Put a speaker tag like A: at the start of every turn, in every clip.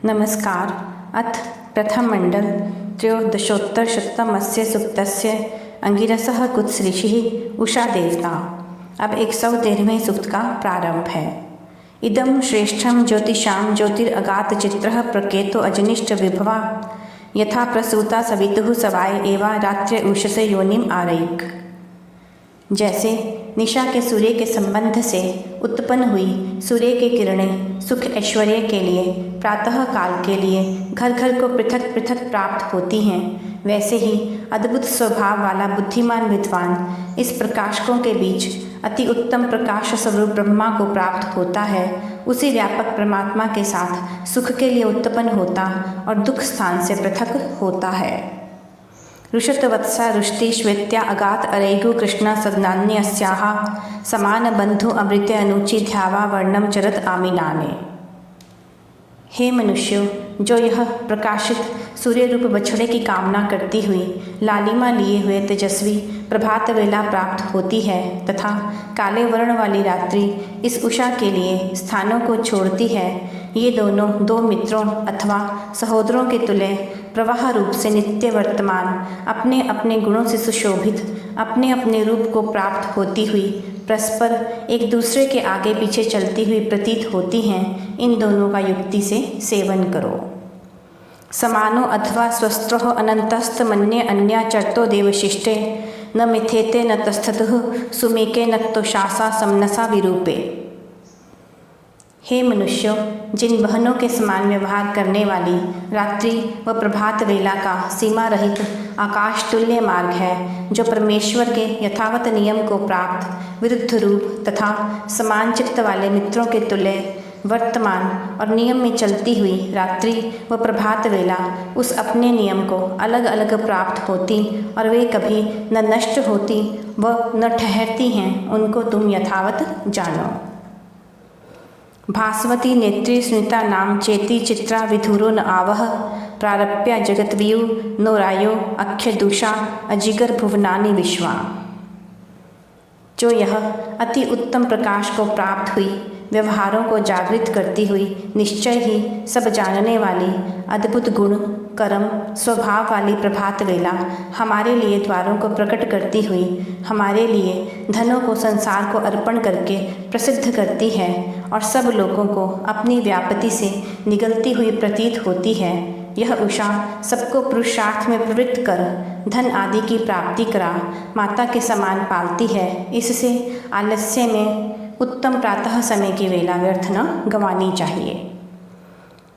A: नमस्कार। अथ प्रथम मंडल त्रयोदशोत्तरशतमस्य सूक्तस्य अंगिरसः कुत्सऋषिः उषा देवता। अब 113वें सूक्त का प्रारंभ है। इदं श्रेष्ठं ज्योतिषां ज्योतिरगातचित्रः प्रकेतो अजनिष्ठ विभवा यथा प्रसूता सवितुः सवाय एवा रात्रि उषसे योनिम आरयिक। जैसे निशा के सूर्य के संबंध से उत्पन्न हुई सूर्य की किरणें सुख ऐश्वर्य के लिए प्रातः काल के लिए घर घर को पृथक पृथक प्राप्त होती हैं, वैसे ही अद्भुत स्वभाव वाला बुद्धिमान विद्वान इस प्रकाशकों के बीच अति उत्तम प्रकाश स्वरूप ब्रह्मा को प्राप्त होता है। उसी व्यापक परमात्मा के साथ सुख के लिए उत्पन्न होता और दुख स्थान से पृथक होता है। ऋषतवत्सा रुष्टि श्वेत्या अगात अरैगु कृष्णा सदनान्यस्याः समान बंधु अमृत अनुचि ध्यावा वर्णम चरत आमिनाने। हे मनुष्यों, जो यह प्रकाशित सूर्य रूप बछड़े की कामना करती हुई लालिमा लिए हुए तेजस्वी प्रभात वेला प्राप्त होती है तथा काले वर्ण वाली रात्रि इस उषा के लिए स्थानों को छोड़ती है, ये दोनों दो मित्रों अथवा सहोदरों के तुल्य प्रवाह रूप से नित्य वर्तमान अपने अपने गुणों से सुशोभित अपने अपने रूप को प्राप्त होती हुई परस्पर एक दूसरे के आगे पीछे चलती हुई प्रतीत होती हैं। इन दोनों का युक्ति से सेवन करो। समानो अथवा स्वस्त्रोः अनंतस्त मन्ये अन्या चर्तो देवशिष्टे न मिथेते न तस्थतुः सुमेके नक्तोषासा समनसा विरूपे। हे मनुष्यों, जिन बहनों के समान व्यवहार करने वाली रात्रि व प्रभात वेला का सीमा रहित आकाश तुल्य मार्ग है, जो परमेश्वर के यथावत नियम को प्राप्त विरुद्ध रूप तथा समान चित्त वाले मित्रों के तुल्य वर्तमान और नियम में चलती हुई रात्रि व प्रभात वेला उस अपने नियम को अलग अलग प्राप्त होती और वे कभी न नष्ट होती व न ठहरती हैं, उनको तुम यथावत जानो। भास्वती नेत्री स्मिता नाम चेती चित्रा विधुरो न आवह प्रारप्या जगतवियु नो रायो अख्य दूषा अजिगर भुवनानि विश्वा। जो यह अति उत्तम प्रकाश को प्राप्त हुई व्यवहारों को जागृत करती हुई निश्चय ही सब जानने वाली अद्भुत गुण कर्म स्वभाव वाली प्रभात वेला हमारे लिए द्वारों को प्रकट करती हुई हमारे लिए धनों को संसार को अर्पण करके प्रसिद्ध करती है और सब लोगों को अपनी व्यापति से निगलती हुई प्रतीत होती है। यह उषा सबको पुरुषार्थ में प्रवृत्त कर धन आदि की प्राप्ति करा माता के समान पालती है। इससे आलस्य में उत्तम प्रातः समय की वेला व्यर्थ न गंवानी चाहिए।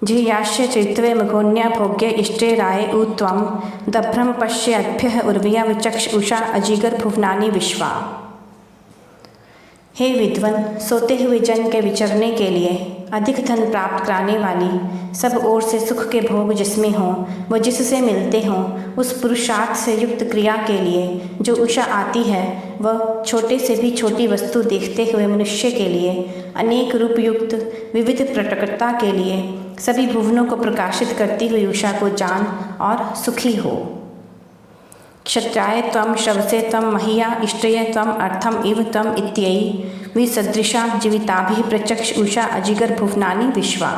A: झियास्य चरित्वे मघोन्या भोग्य इष्टे राय उ त्वं दभ्रम पश्यद्भ्यः उर्विया विचक्ष उषा अजिगर भुवनानि विश्वा। हे विद्वन, सोते हुए जन के विचरने के लिए अधिक धन प्राप्त कराने वाली सब ओर से सुख के भोग जिसमें हों व जिससे मिलते हों, उस पुरुषार्थ से युक्त क्रिया के लिए जो उषा आती है वह छोटे से भी छोटी वस्तु देखते हुए मनुष्य के लिए अनेक रूप युक्त विविध प्रकटता के लिए सभी भुवनों को प्रकाशित करती हुई उषा को जान और सुखी हो। क्षत्राय त्वं शवसे त्वं मह्या इष्टये त्वं अर्थम इव त्वं इत्ययि विसदृशा जीविताभिः प्रचक्ष उषा अजिगर भुवनानि विश्वा।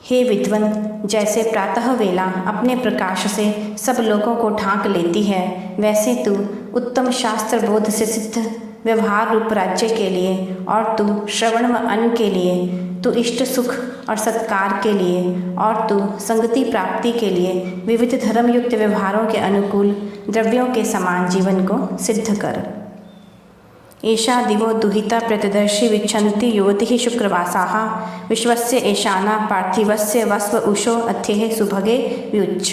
A: हे विद्वन, जैसे प्रातः वेला अपने प्रकाश से सब लोगों को ढांक लेती है, वैसे तू उत्तम शास्त्र बोध से सिद्ध व्यवहार रूप राज्य के लिए और तू श्रवण व अन्न के लिए, तू इष्ट सुख और सत्कार के लिए और तू संगति प्राप्ति के लिए विविध धर्मयुक्त व्यवहारों के अनुकूल द्रव्यों के समान जीवन को सिद्ध कर। एषा दिवो दुहिता प्रतिदर्शी विच्छन्ति युवतिः शुक्रवासाः विश्वस्य एशाना पार्थिवस्य वस्व उषो अथ्यः सुभगे व्युच्च।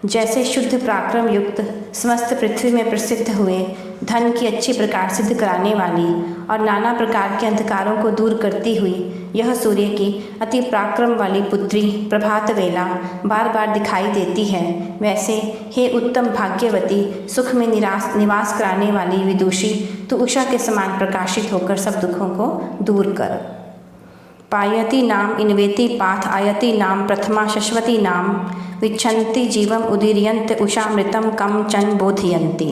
A: जैसे शुद्ध पराक्रम युक्त समस्त पृथ्वी में प्रसिद्ध हुए धन की अच्छी प्रकार सिद्ध कराने वाली और नाना प्रकार के अंधकारों को दूर करती हुई यह सूर्य की अति पराक्रम वाली पुत्री प्रभात वेला बार बार दिखाई देती है, वैसे हे उत्तम भाग्यवती सुख में निवास कराने वाली विदुषी तू उषा के समान प्रकाशित होकर सब दुखों को दूर कर। पायति नाम इन्वेति पाथ आयति नाम प्रथमा शश्वती नाम विच्छन्ति जीवम उदीर्यन्त उषामृतम कम चन बोधयन्ति।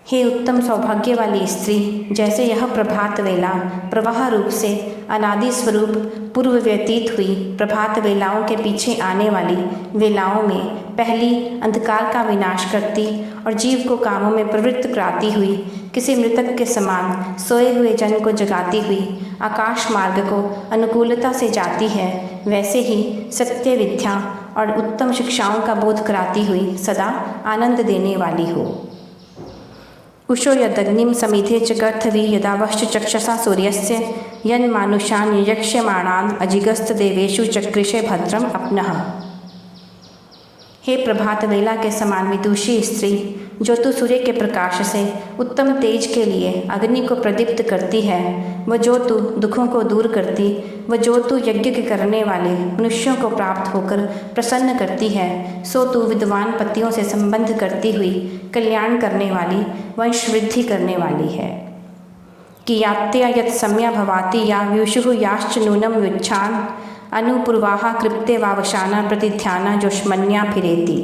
A: हे उत्तम सौभाग्य वाली स्त्री, जैसे यह प्रभात वेला प्रवाह रूप से अनादि स्वरूप पूर्व व्यतीत हुई प्रभात वेलाओं के पीछे आने वाली वेलाओं में पहली अंधकार का विनाश करती और जीव को कामों में प्रवृत्त कराती हुई, किसी मृतक के समान सोए हुए जन को जगाती हुई आकाश मार्ग को अनुकूलता से जाती है, वैसे ही सत्य विद्या और उत्तम शिक्षाओं का बोध कराती हुई सदा आनंद देने वाली हो। उषो यदग्निं समिधे च गर्थवी यदावश्च चक्षसा सूर्यस्य यन्मानुषान् यक्ष्यमाणान् अजिगस्त देवेषु चक्रिषे भद्रम अपनः। हे प्रभात वेला के समान विदुषी स्त्री, जो तू सूर्य के प्रकाश से उत्तम तेज के लिए अग्नि को प्रदीप्त करती है, व जो तू दुखों को दूर करती व जो तू यज्ञ के करने वाले मनुष्यों को प्राप्त होकर प्रसन्न करती है, सो तू विद्वान पतियों से संबंध करती हुई कल्याण करने वाली वंश वृद्धि करने वाली है। कि यात्या यत् सम्या भवाति या व्युषुः याश्च नूनम युच्छान अनुपूर्वाहा कृप्ते वावशाना प्रतिध्याना जोष्मन्या फिरेति।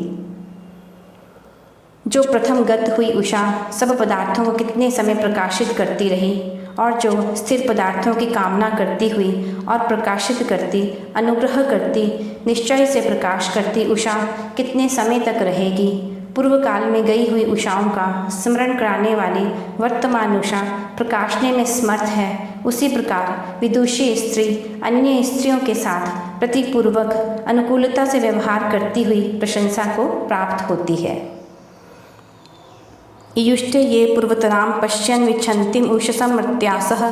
A: जो प्रथम गत हुई उषा सब पदार्थों को कितने समय प्रकाशित करती रही और जो स्थिर पदार्थों की कामना करती हुई और प्रकाशित करती, अनुग्रह करती, निश्चय से प्रकाश करती उषा कितने समय तक रहेगी। पूर्व काल में गई हुई उषाओं का स्मरण कराने वाली वर्तमान उषा प्रकाशने में समर्थ है, उसी प्रकार विदुषी स्त्री अन्य स्त्रियों के साथ प्रतिपूर्वक अनुकूलता से व्यवहार करती हुई प्रशंसा को प्राप्त होती है। ईयुष्टे ये पूर्वतरां पश्यन् विच्छन्तिं उषसं मर्त्यासः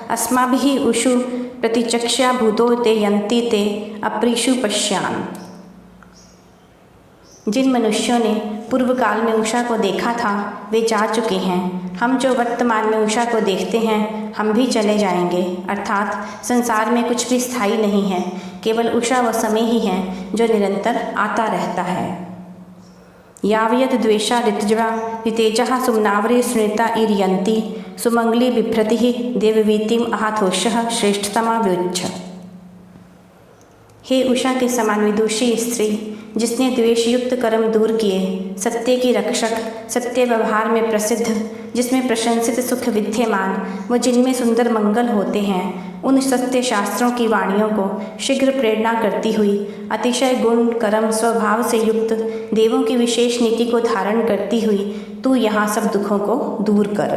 A: अस्माभिः उषु प्रतिचक्ष्या भूतो ते यन्ति ते अप्रीषु पश्यान्। जिन मनुष्यों ने पूर्व काल में उषा को देखा था वे जा चुके हैं। हम जो वर्तमान में उषा को देखते हैं हम भी चले जाएंगे। अर्थात संसार में कुछ भी स्थायी नहीं है, केवल उषा व समय ही है जो निरंतर आता रहता है। यावयद द्वेषा ऋतज्वा ऋतेजः सुम्नावरे सुनीता ईर्यन्ति सुमंगली बिभ्रति देववीतिम अहाथोषः श्रेष्ठतमा व्युच्छ। हे उषा के समान विदुषी स्त्री, जिसने द्वेष युक्त कर्म दूर किए, सत्य की रक्षक, सत्य व्यवहार में प्रसिद्ध, जिसमें प्रशंसित सुख विद्यमान व जिनमें सुंदर मंगल होते हैं, उन सत्य शास्त्रों की वाणियों को शीघ्र प्रेरणा करती हुई अतिशय गुण कर्म स्वभाव से युक्त देवों की विशेष नीति को धारण करती हुई तू यहाँ सब दुखों को दूर कर।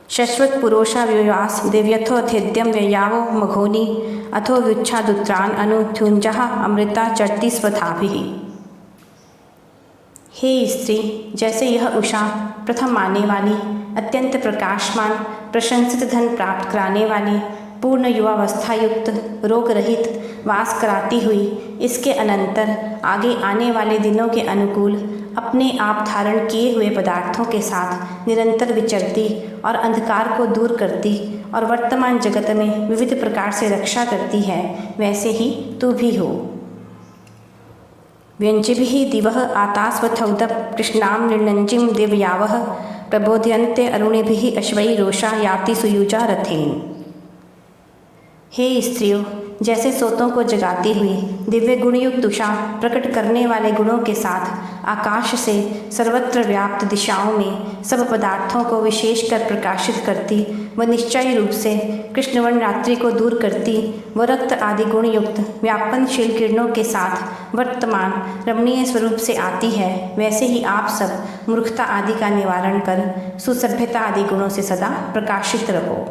A: शश्वत पुरोषा व्युवास देव्यथोथेद्यम व्ययावो मघोनी अथो व्युच्छादुत्रान अनुथुंजः अमृता चरति स्वधाभिः। हे स्त्री, जैसे यह उषा प्रथम आने वाली अत्यंत प्रकाशमान प्रशंसित धन प्राप्त कराने वाली पूर्ण युवावस्था युक्त रोग रहित वास कराती हुई इसके अनंतर आगे आने वाले दिनों के अनुकूल अपने आप धारण किए हुए पदार्थों के साथ निरंतर विचरती और अंधकार को दूर करती और वर्तमान जगत में विविध प्रकार से रक्षा करती है, वैसे ही तू भी हो। व्यंजिभिः दिवः आतास्वथौदः कृष्णां निर्नञ्जिं देवयावः प्रबोध्यन्ते अरुणिभिः अश्वै रोषा याति सुयुजा रथेन। हे स्त्रियों, जैसे सोतों को जगाती हुई दिव्य गुणयुक्त उषा प्रकट करने वाले गुणों के साथ आकाश से सर्वत्र व्याप्त दिशाओं में सब पदार्थों को विशेषकर प्रकाशित करती व निश्चय रूप से कृष्णवर्ण रात्रि को दूर करती व रक्त आदि गुणयुक्त व्यापनशील किरणों के साथ वर्तमान रमणीय स्वरूप से आती है, वैसे ही आप सब मूर्खता आदि का निवारण कर सुसभ्यता आदि गुणों से सदा प्रकाशित रहो।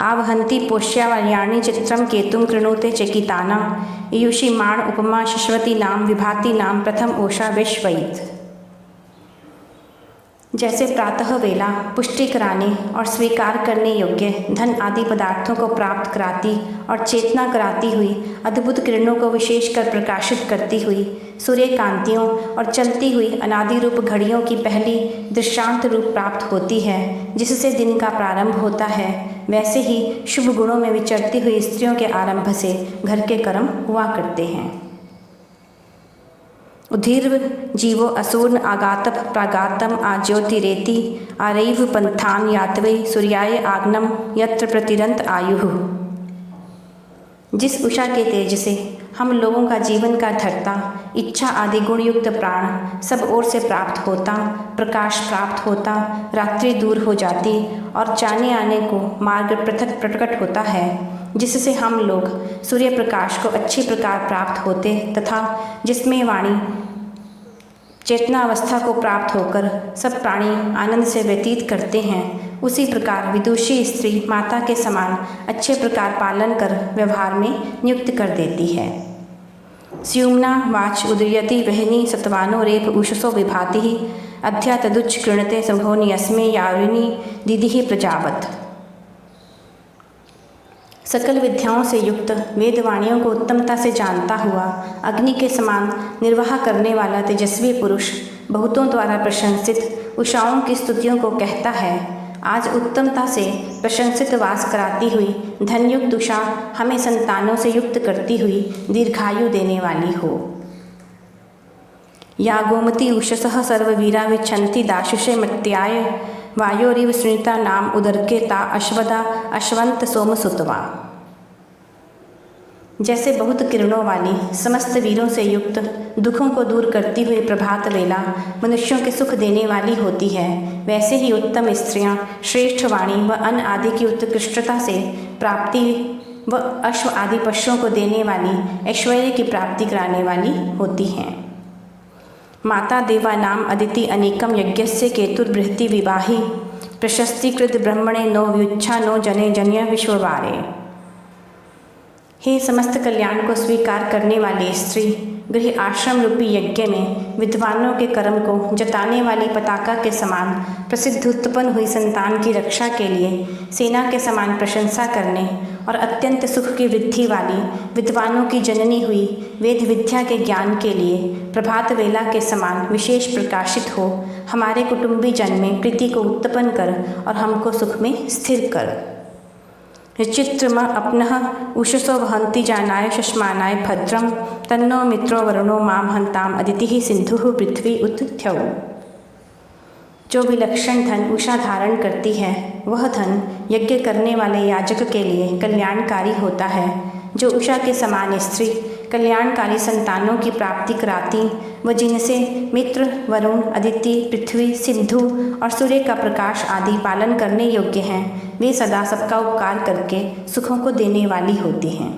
A: आवहंती पोष्यावर्याणि चित्रं केतुं कृणुते चेकितानां ईयुषीमाण उपमा शश्वती नाम विभाति नाम प्रथम ओषा विश्वैत। जैसे प्रातः वेला पुष्टि कराने और स्वीकार करने योग्य धन आदि पदार्थों को प्राप्त कराती और चेतना कराती हुई अद्भुत किरणों को विशेषकर प्रकाशित करती हुई सूर्य कांतियों और चलती हुई अनादि रूप घड़ियों की पहली दृष्टांत रूप प्राप्त होती है, जिससे दिन का प्रारंभ होता है, वैसे ही शुभ गुणों में विचरती हुई स्त्रियों के आरंभ से घर के कर्म हुआ करते हैं। उधीर्व जीवो असूर्ण आगातप प्रागातम आज्योतिरेति आरैव पंथान यातवे सूर्याय आग्नम यत्र प्रतिरंत आयुः। जिस उषा के तेज से हम लोगों का जीवन का धर्ता, इच्छा आदि गुणयुक्त प्राण सब ओर से प्राप्त होता, प्रकाश प्राप्त होता, रात्रि दूर हो जाती और जाने आने को मार्ग पृथक प्रकट होता है, जिससे हम लोग सूर्य प्रकाश को अच्छी प्रकार प्राप्त होते तथा जिसमें वाणी चेतना अवस्था को प्राप्त होकर सब प्राणी आनंद से व्यतीत करते हैं, उसी प्रकार विदुषी स्त्री माता के समान अच्छे प्रकार पालन कर व्यवहार में नियुक्त कर देती है। स्यूम्ना वाच उदयति वहनी सत्वानो रेप उषसो विभाति अध्या तदुच्च कृणते संभोनि अस्मे यारिणी दीदी प्रजावत। सकल विद्याओं से युक्त वेदवाणियों को उत्तमता से जानता हुआ अग्नि के समान निर्वाह करने वाला तेजस्वी पुरुष बहुतों द्वारा प्रशंसित उषाओं की स्तुतियों को कहता है, आज उत्तमता से प्रशंसित वास कराती हुई धनयुक्त उषा हमें संतानों से युक्त करती हुई दीर्घायु देने वाली हो। या गोमती उषसः सर्ववीरा विच्छन्ति दाशुषे मत्याय वायोरिव सुनीता नाम उदरके ता अश्वदा अश्वंत सोमसुतवा। जैसे बहुत किरणों वाली समस्त वीरों से युक्त दुखों को दूर करती हुई प्रभात वेला मनुष्यों के सुख देने वाली होती है, वैसे ही उत्तम स्त्रियां श्रेष्ठ वाणी व अन्न आदि की उत्कृष्टता से प्राप्ति व अश्व आदि पशुओं को देने वाली ऐश्वर्य की प्राप्ति कराने वाली होती हैं। माता देवा नाम अदिति अनेकम यज्ञस्य केतुर्बृहति विवाही प्रशस्तिकृत ब्रह्मणे नो व्युच्छा नो जने जन्य विश्ववारे। हे समस्त कल्याण को स्वीकार करने वाली स्त्री, गृह आश्रम रूपी यज्ञ में विद्वानों के कर्म को जताने वाली पताका के समान प्रसिद्ध उत्पन्न हुई संतान की रक्षा के लिए सेना के समान प्रशंसा करने और अत्यंत सुख की वृद्धि वाली विद्वानों की जननी हुई वेद विद्या के ज्ञान के लिए प्रभात वेला के समान विशेष प्रकाशित हो हमारे कुटुंबी जन में प्रीति को उत्पन्न कर और हमको सुख में स्थिर कर। चित्रमा अपनः उषसो वहन्ति जानाय शश्मानाय भद्रम तन्नो मित्रो वरुणो माम हन्ताम अदितिः सिंधुः पृथ्वी उत थ्यौ। जो विलक्षण धन उषा धारण करती है वह धन यज्ञ करने वाले याजक के लिए कल्याणकारी होता है। जो उषा के समान स्त्री कल्याणकारी संतानों की प्राप्ति कराती व जिनसे मित्र वरुण अदिति पृथ्वी सिंधु और सूर्य का प्रकाश आदि पालन करने योग्य हैं, वे सदा सबका उपकार करके सुखों को देने वाली होती हैं।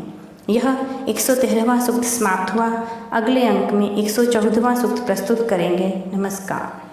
A: यह 113वां सूक्त समाप्त हुआ। अगले अंक में 114वां सूक्त प्रस्तुत करेंगे। नमस्कार।